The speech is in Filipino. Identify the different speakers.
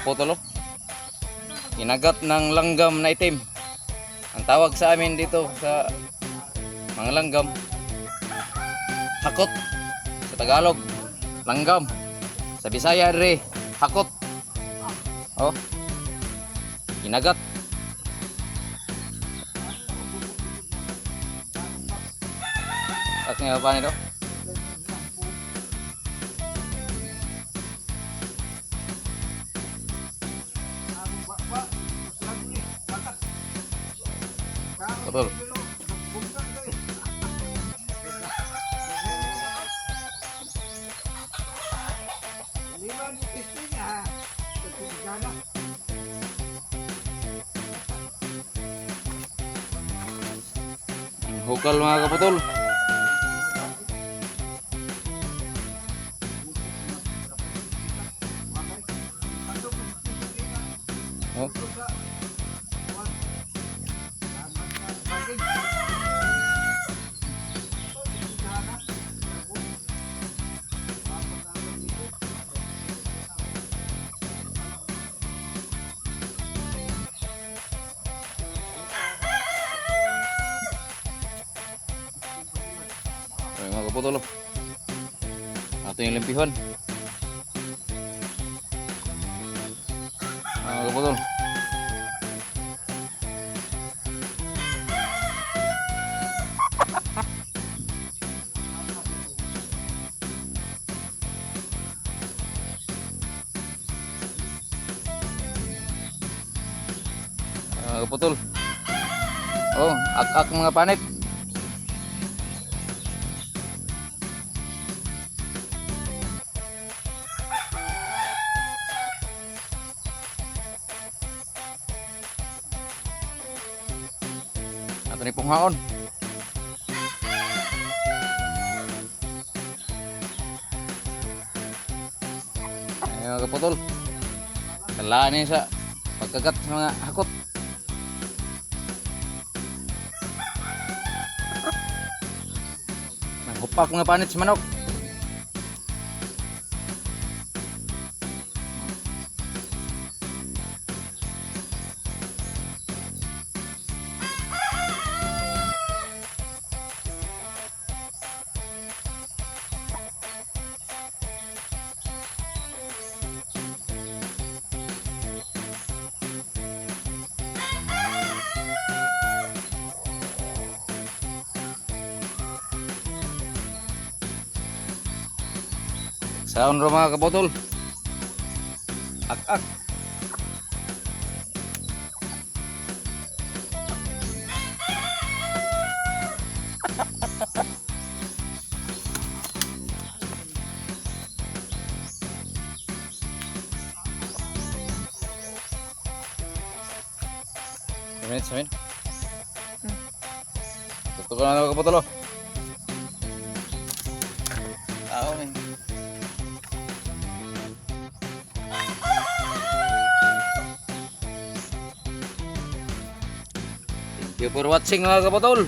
Speaker 1: kaputol, oh. Kinagat ng langgam na itim. Ang tawag sa amin dito sa mga langgam, hakot. Sa Tagalog, langgam. Sa Bisaya re, hakot. Oh. Kinagat. At nga pa nito. Betul. Hukal mga kaputol. Oh. Ayan mga kaputol, ato yung limpihan mga kaputol. Kaputol, oh, ak-ak mga panit. Ato ni pong haon. Ayan mga kaputol, kalaan niya sa pagkagat sa mga hakot. Hupak mga panit sa manok. Saon ro mga kaputol. Ak-ak. Samin. Tutukan na mga kaputol. Tao rin. Thank you for watching mga kaputol.